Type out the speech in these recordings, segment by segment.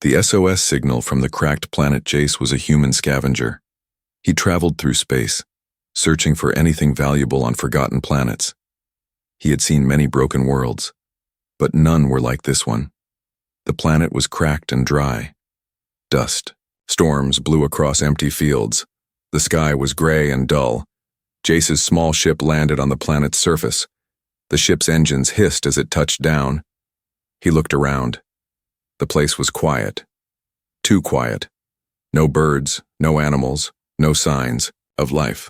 The SOS signal from the cracked planet Jace was a human scavenger. He traveled through space, searching for anything valuable on forgotten planets. He had seen many broken worlds, but none were like this one. The planet was cracked and dry. Dust, storms blew across empty fields. The sky was gray and dull. Jace's small ship landed on the planet's surface. The ship's engines hissed as it touched down. He looked around. The place was quiet. Too quiet. No birds, no animals, no signs of life.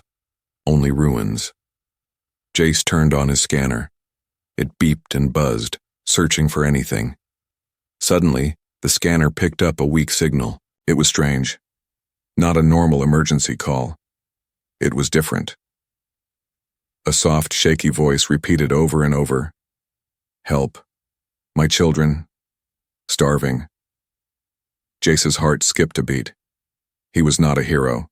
Only ruins. Jace turned on his scanner. It beeped and buzzed, searching for anything. Suddenly, the scanner picked up a weak signal. It was strange. Not a normal emergency call. It was different. A soft, shaky voice repeated over and over. "Help. My children. Starving." Jace's heart skipped a beat. He was not a hero.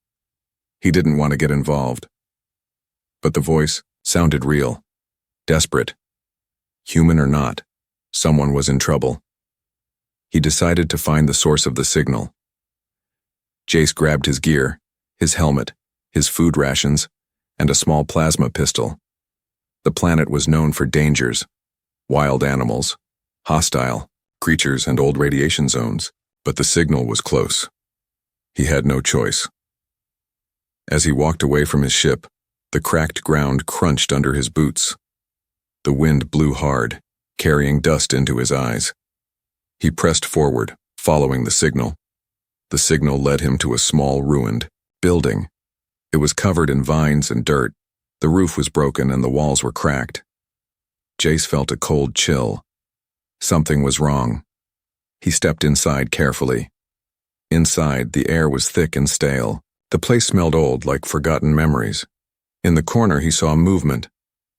He didn't want to get involved. But the voice sounded real, desperate. Human or not, someone was in trouble. He decided to find the source of the signal. Jace grabbed his gear, his helmet, his food rations, and a small plasma pistol. The planet was known for dangers, wild animals, hostile creatures, and old radiation zones, but the signal was close. He had no choice. As he walked away from his ship, the cracked ground crunched under his boots. The wind blew hard, carrying dust into his eyes. He pressed forward, following the signal. The signal led him to a small, ruined building. It was covered in vines and dirt. The roof was broken and the walls were cracked. Jace felt a cold chill. Something was wrong. He stepped inside carefully. Inside, the air was thick and stale. The place smelled old, like forgotten memories. In the corner, he saw movement,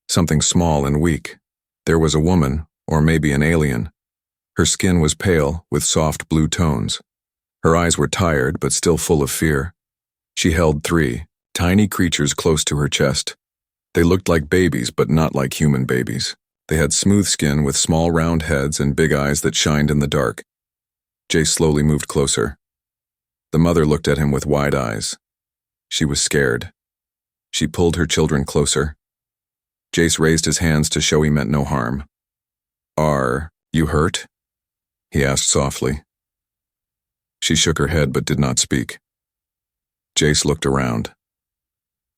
something small and weak. There was a woman, or maybe an alien. Her skin was pale, with soft blue tones. Her eyes were tired, but still full of fear. She held 3 tiny creatures close to her chest. They looked like babies, but not like human babies. They had smooth skin with small round heads and big eyes that shined in the dark. Jace slowly moved closer. The mother looked at him with wide eyes. She was scared. She pulled her children closer. Jace raised his hands to show he meant no harm. "Are you hurt?" he asked softly. She shook her head but did not speak. Jace looked around.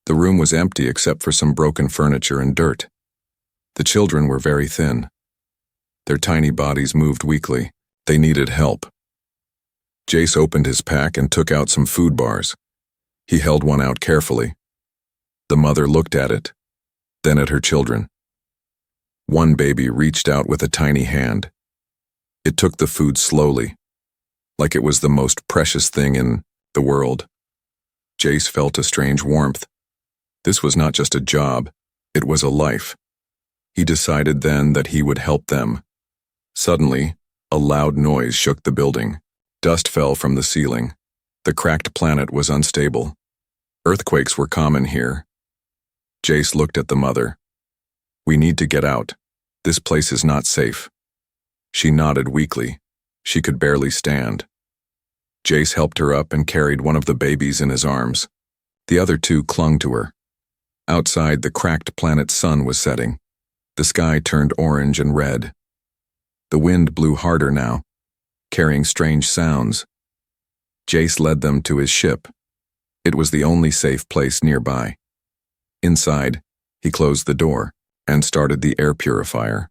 The room was empty except for some broken furniture and dirt. The children were very thin. Their tiny bodies moved weakly. They needed help. Jace opened his pack and took out some food bars. He held one out carefully. The mother looked at it, then at her children. One baby reached out with a tiny hand. It took the food slowly, like it was the most precious thing in the world. Jace felt a strange warmth. This was not just a job, it was a life. He decided then that he would help them. Suddenly, a loud noise shook the building. Dust fell from the ceiling. The cracked planet was unstable. Earthquakes were common here. Jace looked at the mother. "We need to get out. This place is not safe." She nodded weakly. She could barely stand. Jace helped her up and carried one of the babies in his arms. The other 2 clung to her. Outside, the cracked planet's sun was setting. The sky turned orange and red. The wind blew harder now, carrying strange sounds. Jace led them to his ship. It was the only safe place nearby. Inside, he closed the door and started the air purifier.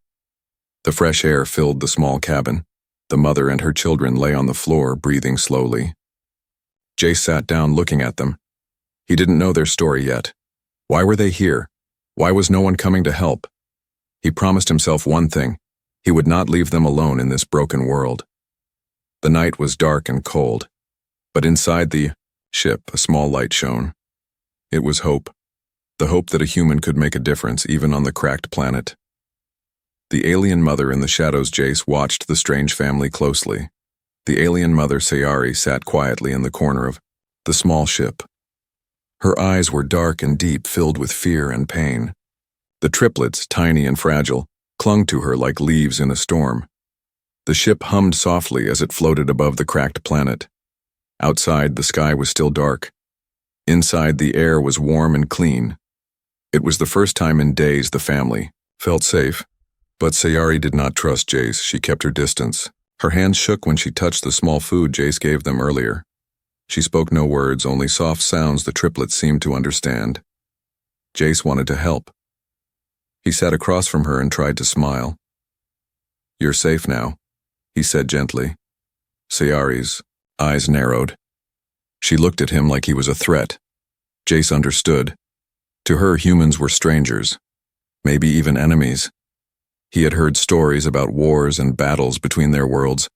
The fresh air filled the small cabin. The mother and her children lay on the floor, breathing slowly. Jace sat down looking at them. He didn't know their story yet. Why were they here? Why was no one coming to help? He promised himself one thing. He would not leave them alone in this broken world. The night was dark and cold, but inside the ship a small light shone. It was hope. The hope that a human could make a difference even on the cracked planet. The alien mother in the shadows. Jace watched the strange family closely. The alien mother, Sayari, sat quietly in the corner of the small ship. Her eyes were dark and deep, filled with fear and pain. The triplets, tiny and fragile, clung to her like leaves in a storm. The ship hummed softly as it floated above the cracked planet. Outside, the sky was still dark. Inside, the air was warm and clean. It was the first time in days the family felt safe. But Sayari did not trust Jace. She kept her distance. Her hands shook when she touched the small food Jace gave them earlier. She spoke no words, only soft sounds the triplets seemed to understand. Jace wanted to help. He sat across from her and tried to smile. "You're safe now," he said gently. Sayari's eyes narrowed. She looked at him like he was a threat. Jace understood. To her, humans were strangers, maybe even enemies. He had heard stories about wars and battles between their worlds.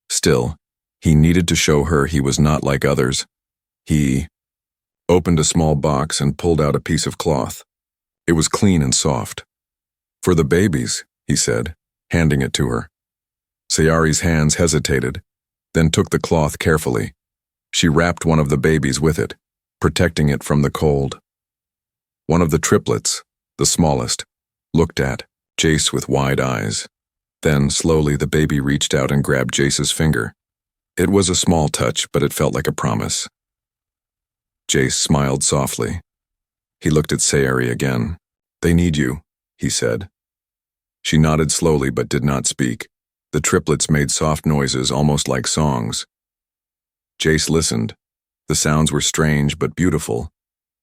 Still, he needed to show her he was not like others. He opened a small box and pulled out a piece of cloth. It was clean and soft. "For the babies," he said, handing it to her. Sayari's hands hesitated, then took the cloth carefully. She wrapped one of the babies with it, protecting it from the cold. One of the triplets, the smallest, looked at Jace with wide eyes. Then, slowly, the baby reached out and grabbed Jace's finger. It was a small touch, but it felt like a promise. Jace smiled softly. He looked at Sayari again. "They need you," he said. She nodded slowly but did not speak. The triplets made soft noises, almost like songs. Jace listened. The sounds were strange but beautiful.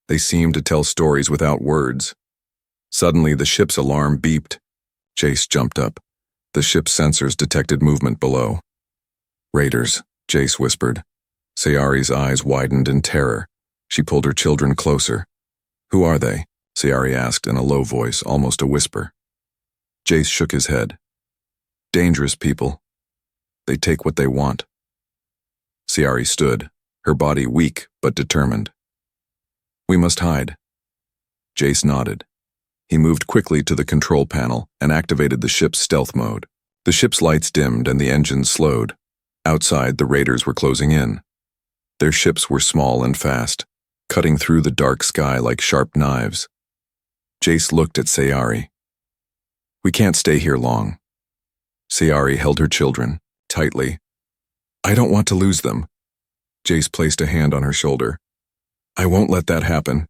They seemed to tell stories without words. Suddenly, the ship's alarm beeped. Jace jumped up. The ship's sensors detected movement below. "Raiders," Jace whispered. Sayari's eyes widened in terror. She pulled her children closer. "Who are they?" Sayari asked in a low voice, almost a whisper. Jace shook his head. "Dangerous people. They take what they want." Sayari stood, her body weak but determined. "We must hide." Jace nodded. He moved quickly to the control panel and activated the ship's stealth mode. The ship's lights dimmed and the engines slowed. Outside, the raiders were closing in. Their ships were small and fast, cutting through the dark sky like sharp knives. Jace looked at Sayari. "We can't stay here long." Sayari held her children tightly. "I don't want to lose them." Jace placed a hand on her shoulder. "I won't let that happen."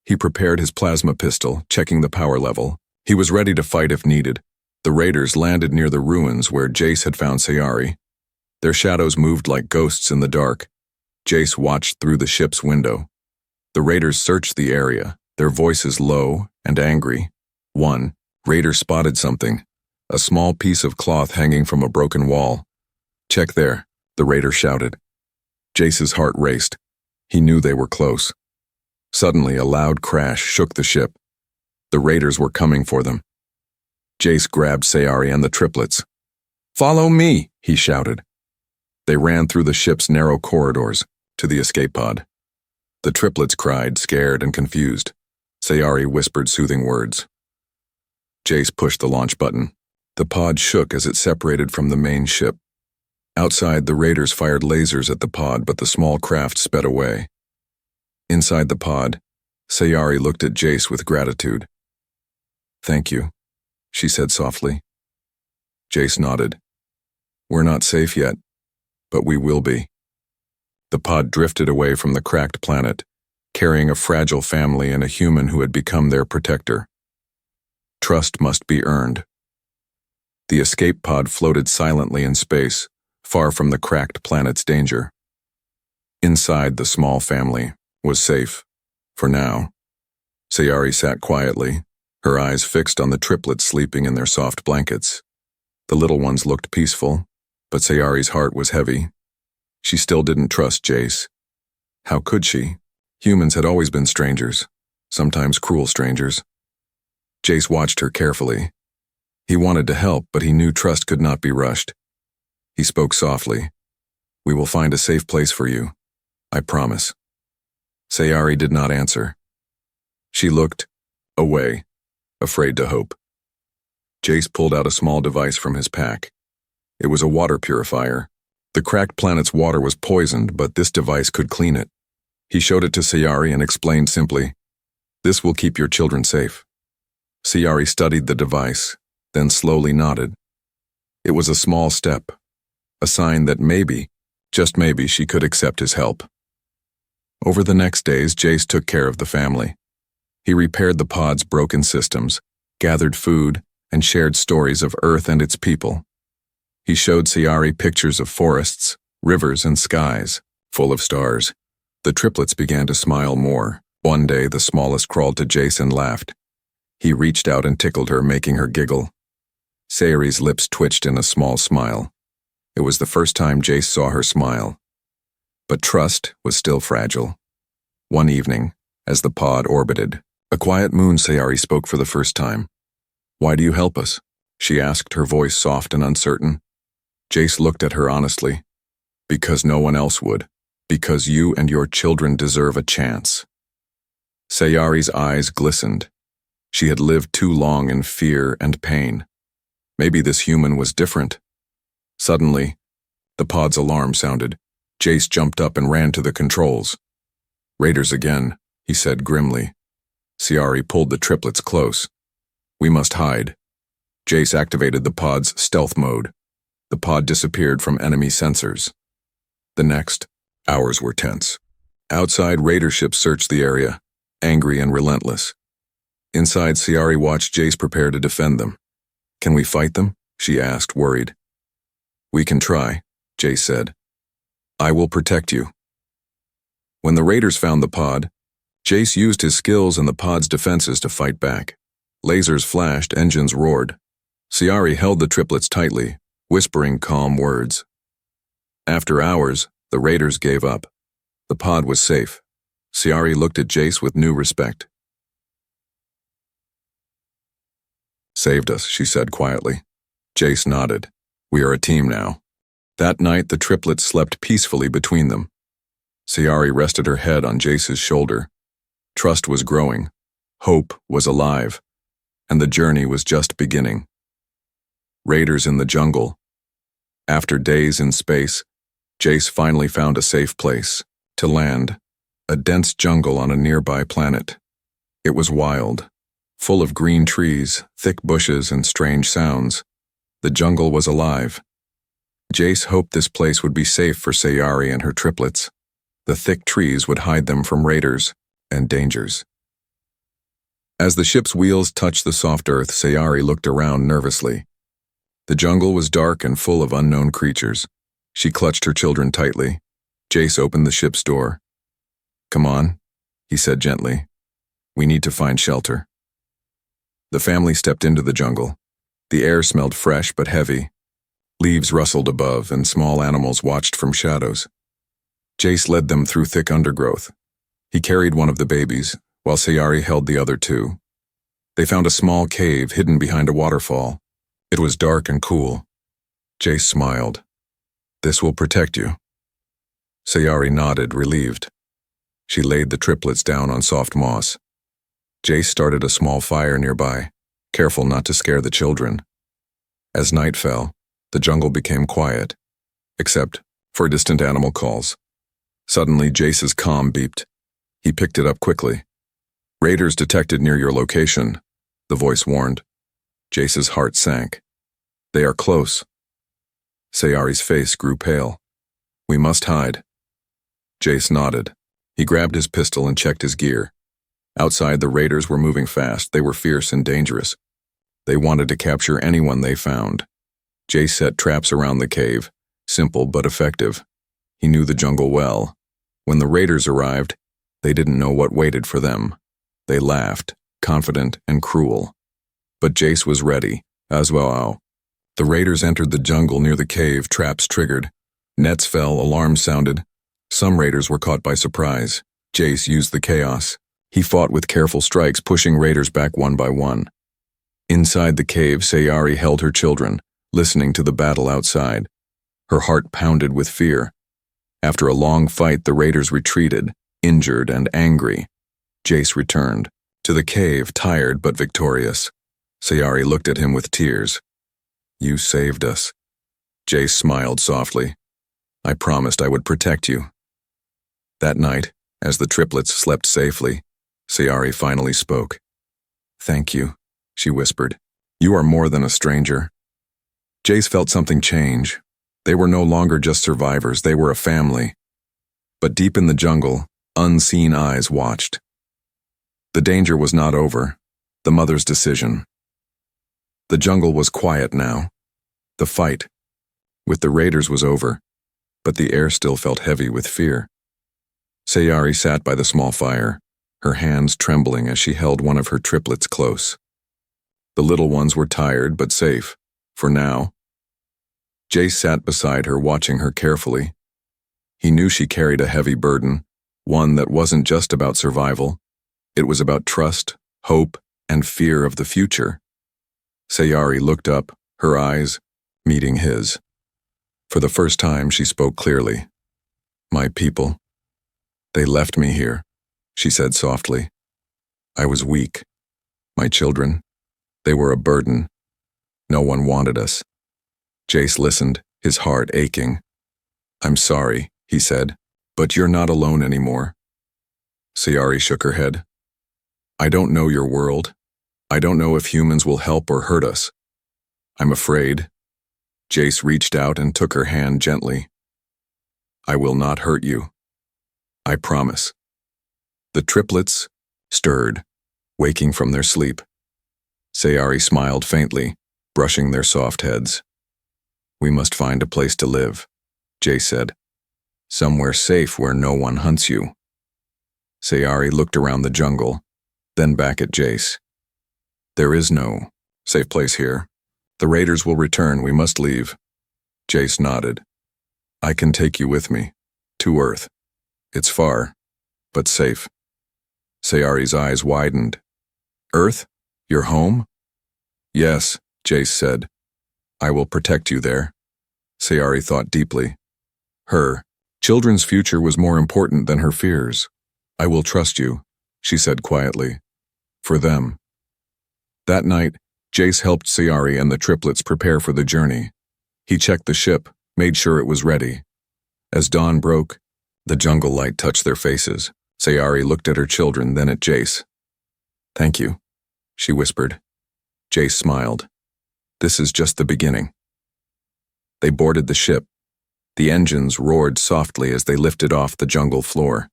He prepared his plasma pistol, checking the power level. He was ready to fight if needed. The raiders landed near the ruins where Jace had found Sayari. Their shadows moved like ghosts in the dark. Jace watched through the ship's window. The raiders searched the area, their voices low and angry. One raider spotted something, a small piece of cloth hanging from a broken wall. "Check there," the raider shouted. Jace's heart raced. He knew they were close. Suddenly, a loud crash shook the ship. The raiders were coming for them. Jace grabbed Sayari and the triplets. "Follow me," he shouted. They ran through the ship's narrow corridors to the escape pod. The triplets cried, scared and confused. Sayari whispered soothing words. Jace pushed the launch button. The pod shook as it separated from the main ship. Outside, the raiders fired lasers at the pod, but the small craft sped away. Inside the pod, Sayari looked at Jace with gratitude. "Thank you," she said softly. Jace nodded. "We're not safe yet, but we will be." The pod drifted away from the cracked planet, carrying a fragile family and a human who had become their protector. Trust must be earned. The escape pod floated silently in space, far from the cracked planet's danger. Inside, the small family was safe, for now. Sayari sat quietly, her eyes fixed on the triplets sleeping in their soft blankets. The little ones looked peaceful, but Sayari's heart was heavy. She still didn't trust Jace. How could she? Humans had always been strangers, sometimes cruel strangers. Jace watched her carefully. He wanted to help, but he knew trust could not be rushed. He spoke softly. "We will find a safe place for you. I promise." Sayari did not answer. She looked away, afraid to hope. Jace pulled out a small device from his pack. It was a water purifier. The cracked planet's water was poisoned, but this device could clean it. He showed it to Sayari and explained simply, "This will keep your children safe." Sayari studied the device, then slowly nodded. It was a small step, a sign that maybe, just maybe, she could accept his help. Over the next days, Jace took care of the family. He repaired the pod's broken systems, gathered food, and shared stories of Earth and its people. He showed Sayari pictures of forests, rivers, and skies, full of stars. The triplets began to smile more. One day, the smallest crawled to Jace and laughed. He reached out and tickled her, making her giggle. Sayari's lips twitched in a small smile. It was the first time Jace saw her smile. But trust was still fragile. One evening, as the pod orbited, a quiet moon, Sayari spoke for the first time. "Why do you help us?" she asked, her voice soft and uncertain. Jace looked at her honestly. "Because no one else would. Because you and your children deserve a chance." Sayari's eyes glistened. She had lived too long in fear and pain. Maybe this human was different. Suddenly, the pod's alarm sounded. Jace jumped up and ran to the controls. "Raiders again," he said grimly. Sayari pulled the triplets close. "We must hide." Jace activated the pod's stealth mode. The pod disappeared from enemy sensors. The next hours were tense. Outside, raider ships searched the area, angry and relentless. Inside, Sayari watched Jace prepare to defend them. "Can we fight them?" she asked, worried. "We can try," Jace said. "I will protect you." When the raiders found the pod, Jace used his skills and the pod's defenses to fight back. Lasers flashed, engines roared. Sayari held the triplets tightly, whispering calm words. After hours, the raiders gave up. The pod was safe. Sayari looked at Jace with new respect. "Saved us," she said quietly. Jace nodded. "We are a team now." That night, the triplets slept peacefully between them. Sayari rested her head on Jace's shoulder. Trust was growing. Hope was alive. And the journey was just beginning. Raiders in the jungle. After days in space, Jace finally found a safe place to land, a dense jungle on a nearby planet. It was wild, full of green trees, thick bushes, and strange sounds. The jungle was alive. Jace hoped this place would be safe for Sayari and her triplets. The thick trees would hide them from raiders and dangers. As the ship's wheels touched the soft earth, Sayari looked around nervously. The jungle was dark and full of unknown creatures. She clutched her children tightly. Jace opened the ship's door. "Come on," he said gently. "We need to find shelter." The family stepped into the jungle. The air smelled fresh but heavy. Leaves rustled above, and small animals watched from shadows. Jace led them through thick undergrowth. He carried one of the babies, while Sayari held the other two. They found a small cave hidden behind a waterfall. It was dark and cool. Jace smiled. "This will protect you." Sayari nodded, relieved. She laid the triplets down on soft moss. Jace started a small fire nearby, careful not to scare the children. As night fell, the jungle became quiet, except for distant animal calls. Suddenly, Jace's comm beeped. He picked it up quickly. "Raiders detected near your location," the voice warned. Jace's heart sank. "They are close." Sayari's face grew pale. "We must hide." Jace nodded. He grabbed his pistol and checked his gear. Outside, the raiders were moving fast. They were fierce and dangerous. They wanted to capture anyone they found. Jace set traps around the cave, simple but effective. He knew the jungle well. When the raiders arrived, they didn't know what waited for them. They laughed, confident and cruel. But Jace was ready, as well. The raiders entered the jungle near the cave, traps triggered. Nets fell, alarms sounded. Some raiders were caught by surprise. Jace used the chaos. He fought with careful strikes, pushing raiders back one by one. Inside the cave, Sayari held her children, listening to the battle outside. Her heart pounded with fear. After a long fight, the raiders retreated, injured and angry. Jace returned to the cave, tired but victorious. Sayari looked at him with tears. "You saved us." Jace smiled softly. "I promised I would protect you." That night, as the triplets slept safely, Sayari finally spoke. "Thank you," she whispered. "You are more than a stranger." Jace felt something change. They were no longer just survivors, they were a family. But deep in the jungle, unseen eyes watched. The danger was not over. The mother's decision. The jungle was quiet now. The fight with the raiders was over, but the air still felt heavy with fear. Sayari sat by the small fire, her hands trembling as she held one of her triplets close. The little ones were tired but safe, for now. Jace sat beside her, watching her carefully. He knew she carried a heavy burden, one that wasn't just about survival. It was about trust, hope, and fear of the future. Sayari looked up, her eyes meeting his. For the first time, she spoke clearly. "My people. They left me here," she said softly. "I was weak. My children, they were a burden. No one wanted us." Jace listened, his heart aching. "I'm sorry," he said, "but you're not alone anymore." Sayari shook her head. "I don't know your world. I don't know if humans will help or hurt us. I'm afraid." Jace reached out and took her hand gently. "I will not hurt you. I promise." The triplets stirred, waking from their sleep. Sayari smiled faintly, brushing their soft heads. "We must find a place to live," Jace said. "Somewhere safe where no one hunts you." Sayari looked around the jungle, then back at Jace. "There is no safe place here. The raiders will return, we must leave." Jace nodded. "I can take you with me, to Earth. It's far, but safe." Sayari's eyes widened. "Earth? Your home?" "Yes," Jace said. "I will protect you there." Sayari thought deeply. Her children's future was more important than her fears. "I will trust you," she said quietly. "For them." That night, Jace helped Sayari and the triplets prepare for the journey. He checked the ship, made sure it was ready. As dawn broke, the jungle light touched their faces. Sayari looked at her children, then at Jace. "Thank you," she whispered. Jace smiled. "This is just the beginning." They boarded the ship. The engines roared softly as they lifted off the jungle floor.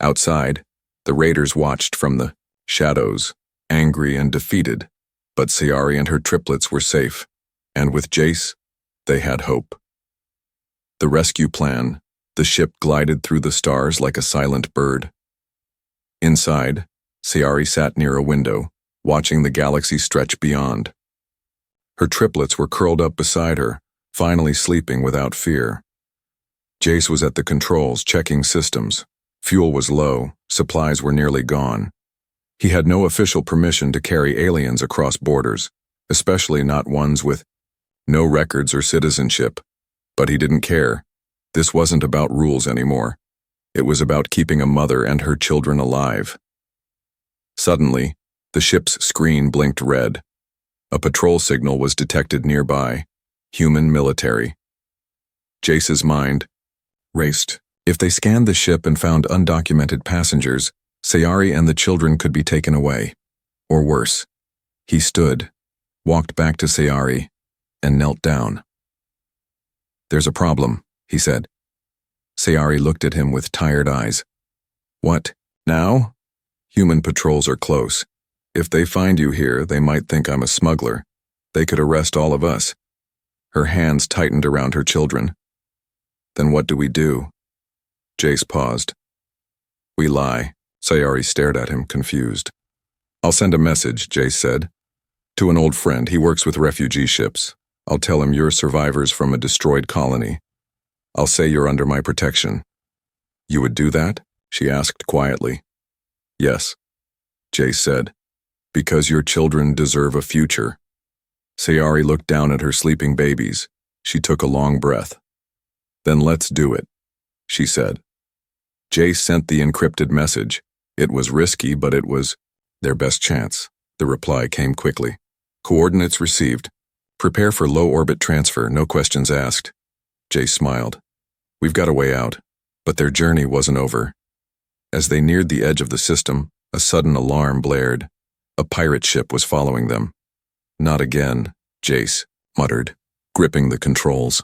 Outside, the raiders watched from the shadows, angry and defeated. But Sayari and her triplets were safe, and with Jace, they had hope. The rescue plan, the ship glided through the stars like a silent bird. Inside, Sayari sat near a window, watching the galaxy stretch beyond. Her triplets were curled up beside her, finally sleeping without fear. Jace was at the controls, checking systems. Fuel was low, supplies were nearly gone. He had no official permission to carry aliens across borders, especially not ones with no records or citizenship. But he didn't care. This wasn't about rules anymore. It was about keeping a mother and her children alive. Suddenly, the ship's screen blinked red. A patrol signal was detected nearby. Human military. Jace's mind raced. If they scanned the ship and found undocumented passengers, Sayari and the children could be taken away. Or worse. He stood, walked back to Sayari, and knelt down. "There's a problem," he said. Sayari looked at him with tired eyes. "What, now?" "Human patrols are close. If they find you here, they might think I'm a smuggler. They could arrest all of us." Her hands tightened around her children. "Then what do we do?" Jace paused. "We lie." Sayari stared at him, confused. "I'll send a message," Jace said. "To an old friend. He works with refugee ships. I'll tell him you're survivors from a destroyed colony. I'll say you're under my protection." "You would do that?" she asked quietly. "Yes," Jace said. "Because your children deserve a future." Sayari looked down at her sleeping babies. She took a long breath. "Then let's do it," she said. Jace sent the encrypted message. It was risky, but it was their best chance. The reply came quickly. "Coordinates received. Prepare for low-orbit transfer, no questions asked." Jace smiled. "We've got a way out." But their journey wasn't over. As they neared the edge of the system, a sudden alarm blared. A pirate ship was following them. "Not again," Jace muttered. gripping the controls.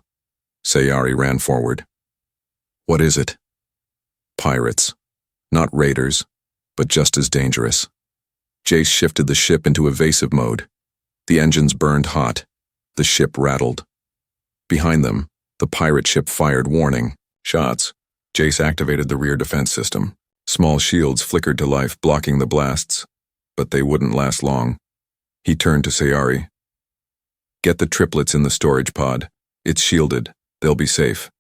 Sayari ran forward. What is it? Pirates. Not raiders, but just as dangerous. Jace shifted the ship into evasive mode. The engines burned hot. The ship rattled. Behind them, the pirate ship fired warning shots. Jace activated the rear defense system. Small shields flickered to life, blocking the blasts, but they wouldn't last long. He turned to Sayari. Get the triplets in the storage pod. It's shielded. They'll be safe.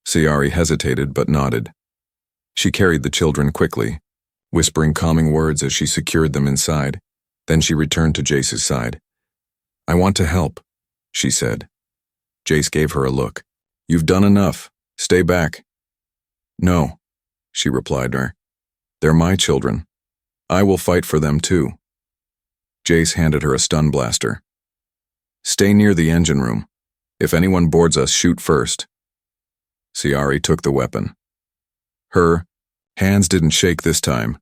Sayari hesitated but nodded. She carried the children quickly, whispering calming words as she secured them inside. Then she returned to Jace's side. I want to help, she said. Jace gave her a look. You've done enough. Stay back. No, she replied to her. They're my children. I will fight for them too. Jace handed her a stun blaster. Stay near the engine room. If anyone boards us, shoot first. Sayari took the weapon. Her hands didn't shake this time.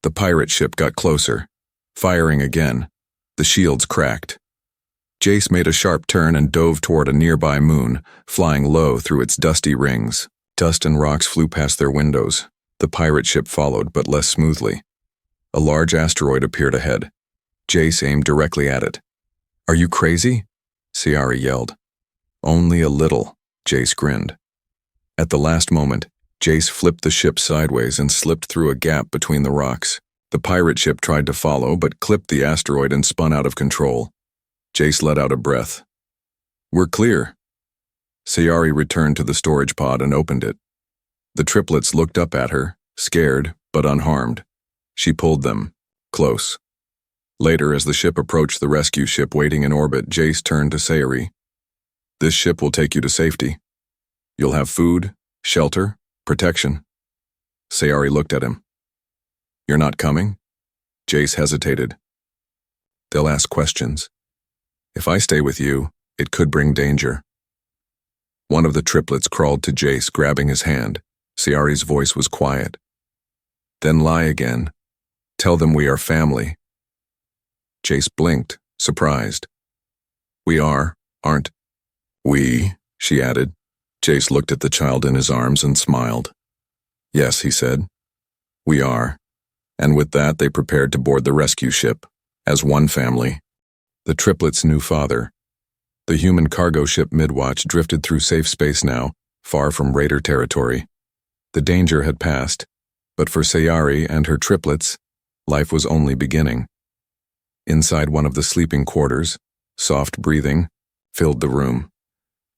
The pirate ship got closer, firing again. The shields cracked. Jace made a sharp turn and dove toward a nearby moon, flying low through its dusty rings. Dust and rocks flew past their windows. The pirate ship followed, but less smoothly. A large asteroid appeared ahead. Jace aimed directly at it. Are you crazy? Sayari yelled. Only a little, Jace grinned. At the last moment, Jace flipped the ship sideways and slipped through a gap between the rocks. The pirate ship tried to follow, but clipped the asteroid and spun out of control. Jace let out a breath. We're clear. Sayari returned to the storage pod and opened it. The triplets looked up at her, scared but unharmed. She pulled them close. Later, as the ship approached the rescue ship waiting in orbit, Jace turned to Sayari. This ship will take you to safety. You'll have food, shelter, protection. Sayari looked at him. You're not coming? Jace hesitated. They'll ask questions. If I stay with you, it could bring danger. One of the triplets crawled to Jace, grabbing his hand. Sayari's voice was quiet. Then lie again. Tell them we are family. Jace blinked, surprised. We are, aren't we? She added. Jace looked at the child in his arms and smiled. Yes, he said. We are. And with that, they prepared to board the rescue ship, as one family. The triplets' new father. The human cargo ship Midwatch drifted through safe space now, far from raider territory. The danger had passed, but for Sayari and her triplets, life was only beginning. Inside one of the sleeping quarters, soft breathing filled the room.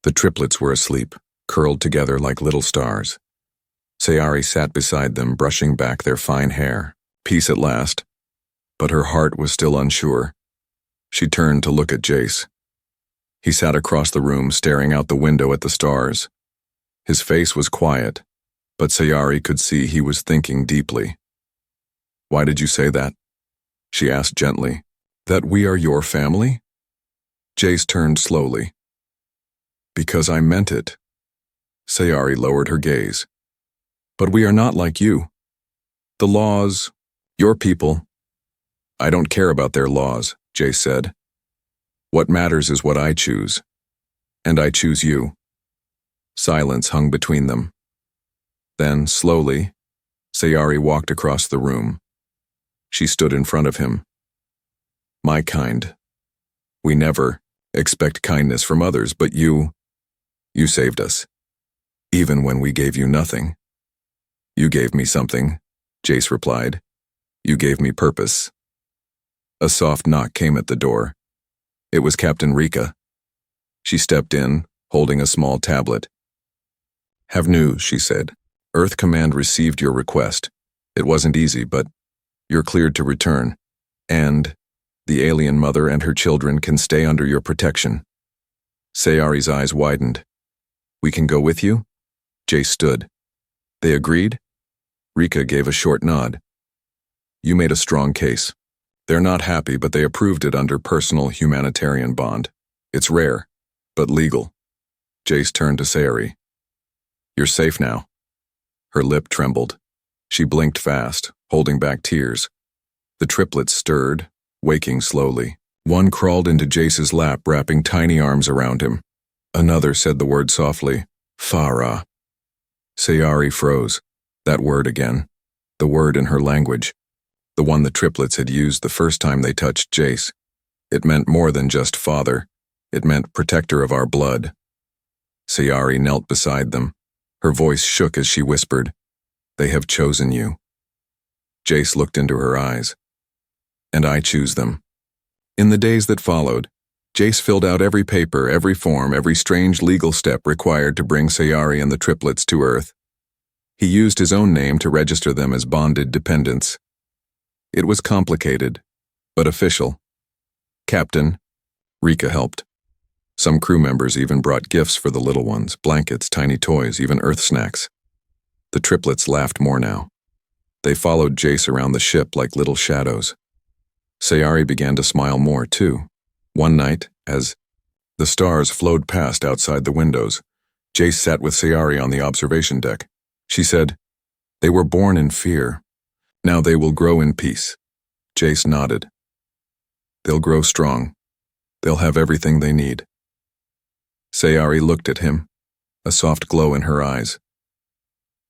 The triplets were asleep, curled together like little stars. Sayari sat beside them, brushing back their fine hair. Peace at last. But her heart was still unsure. She turned to look at Jace. He sat across the room, staring out the window at the stars. His face was quiet, but Sayari could see he was thinking deeply. Why did you say that? She asked gently. That we are your family? Jace turned slowly. Because I meant it. Sayari lowered her gaze. But we are not like you. The laws, your people. I don't care about their laws, Jace said. What matters is what I choose. And I choose you. Silence hung between them. Then, slowly, Sayari walked across the room. She stood in front of him. My kind. We never expect kindness from others, but you saved us. Even when we gave you nothing. You gave me something, Jace replied. You gave me purpose. A soft knock came at the door. It was Captain Rika. She stepped in, holding a small tablet. Have news, she said. Earth Command received your request. It wasn't easy, but you're cleared to return. And the alien mother and her children can stay under your protection. Sayari's eyes widened. We can go with you? Jace stood. They agreed? Rika gave a short nod. You made a strong case. They're not happy, but they approved it under personal humanitarian bond. It's rare, but legal. Jace turned to Sayari. You're safe now. Her lip trembled. She blinked fast, holding back tears. The triplets stirred, waking slowly. One crawled into Jace's lap, wrapping tiny arms around him. Another said the word softly, Farah. Sayari froze. That word again. The word in her language. The one the triplets had used the first time they touched Jace. It meant more than just father. It meant protector of our blood. Sayari knelt beside them. Her voice shook as she whispered, They have chosen you. Jace looked into her eyes. And I choose them. In the days that followed, Jace filled out every paper, every form, every strange legal step required to bring Sayari and the triplets to Earth. He used his own name to register them as bonded dependents. It was complicated, but official. Captain, Rika helped. Some crew members even brought gifts for the little ones, blankets, tiny toys, even Earth snacks. The triplets laughed more now. They followed Jace around the ship like little shadows. Sayari began to smile more, too. One night, as the stars flowed past outside the windows, Jace sat with Sayari on the observation deck. She said, They were born in fear. Now they will grow in peace. Jace nodded. They'll grow strong. They'll have everything they need. Sayari looked at him, a soft glow in her eyes.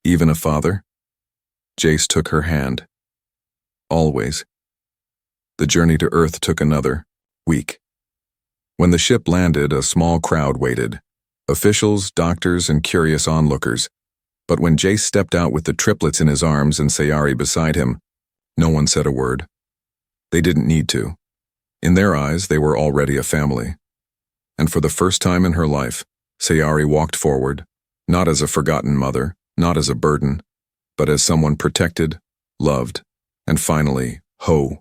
Even a father? Jace took her hand. Always. The journey to Earth took another week. When the ship landed, a small crowd waited. Officials, doctors, and curious onlookers. But when Jace stepped out with the triplets in his arms and Sayari beside him, no one said a word. They didn't need to. In their eyes, they were already a family. And for the first time in her life, Sayari walked forward, not as a forgotten mother, not as a burden, but as someone protected, loved, and finally, whole.